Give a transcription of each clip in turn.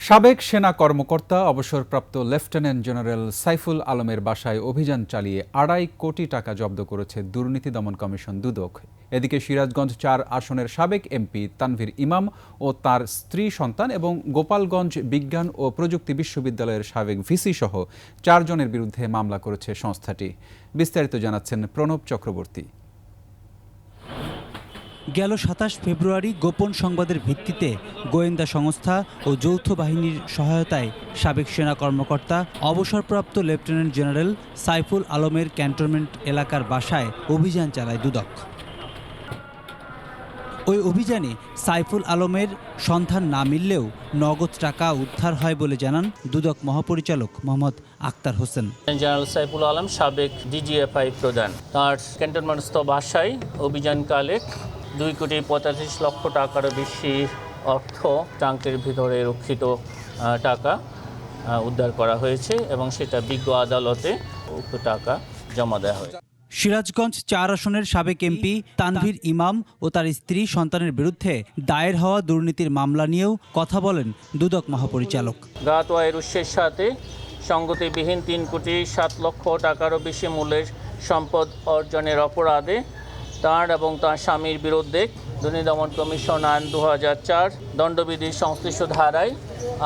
সাবেক সেনা কর্মকর্তা অবসরপ্রাপ্ত লেফটেন্যান্ট জেনারেল সাইফুল আলমের বাসায় অভিযান চালিয়ে ২.৫ কোটি টাকা জব্দ করেছে দুর্নীতি দমন কমিশন দুদক। এদিকে সিরাজগঞ্জ ৪ আসনের সাবেক এমপি তানভীর ইমাম ও তার স্ত্রী সন্তান এবং গোপালগঞ্জ বিজ্ঞান ও প্রযুক্তি বিশ্ববিদ্যালয়ের সাবেক ভিসি সহ ৪ জনের বিরুদ্ধে মামলা করেছে সংস্থাটি। বিস্তারিত জানাচ্ছেন প্রণব চক্রবর্তী। গেল ২৭ ফেব্রুয়ারি গোপন সংবাদের ভিত্তিতে গোয়েন্দা সংস্থা ও যৌথ বাহিনীর সহায়তায় সাবেক সেনা কর্মকর্তা অবসরপ্রাপ্ত লেফটেন্যান্ট জেনারেল সাইফুল আলমের ক্যান্টনমেন্ট এলাকার বাসায় অভিযান চালায় দুদক। ওই অভিযানে সাইফুল আলমের সন্ধান না মিললেও নগদ টাকা উদ্ধার হয় বলে জানান দুদক মহাপরিচালক মোহাম্মদ আক্তার হোসেন। জেনারেল সাইফুল আলম সাবেক ডিজিএফআই প্রধান, তার ক্যান্টনমেন্টস্থ বাসায় অভিযানকালে 2,85 লক্ষ টাকারও বেশি অর্থ ট্রাঙ্কের ভিতরে রক্ষিত টাকা উদ্ধার করা হয়েছে এবং সেটা বিজ্ঞ আদালতে উক্ত টাকা জমা দেওয়া হয়েছে। সিরাজগঞ্জ ৪ আসনের সাবেক এমপি তানভীর ইমাম ও তার স্ত্রী সন্তানের বিরুদ্ধে দায়ের হওয়া দুর্নীতির মামলা নিয়েও কথা বলেন দুদক মহাপরিচালক। জ্ঞাত আয়ের উৎসের সাথে সঙ্গতিবিহীন 3,07 লক্ষ টাকারও বেশি মূল্যের সম্পদ অর্জনের অপরাধে তার এবং তার স্বামীর বিরুদ্ধে দুর্নীতি দমন কমিশন আইন ২০০৪ দণ্ডবিধির সংশ্লিষ্ট ধারায়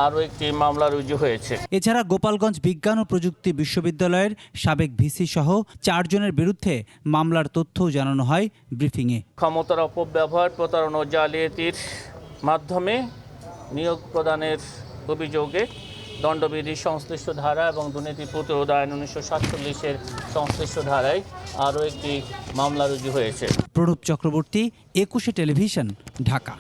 আরও একটি মামলা রুজু হয়েছে। এছাড়া গোপালগঞ্জ বিজ্ঞান ও প্রযুক্তি বিশ্ববিদ্যালয়ের সাবেক ভিসি সহ ৪ জনের বিরুদ্ধে মামলার তথ্যও জানানো হয় ব্রিফিংয়ে। ক্ষমতার অপব্যবহার, প্রতারণা ও জালিয়াতির মাধ্যমে নিয়োগ প্রদানের অভিযোগে দণ্ডবিধির সংশ্লিষ্ট ধারা এবং দুর্নীতি প্রতিরোধ আইন ১৯৪৭-এর সংশ্লিষ্ট ধারায় আরও একটি মামলা রুজু হয়েছে। প্রণব চক্রবর্তী, ২১ টেলিভিশন, ঢাকা।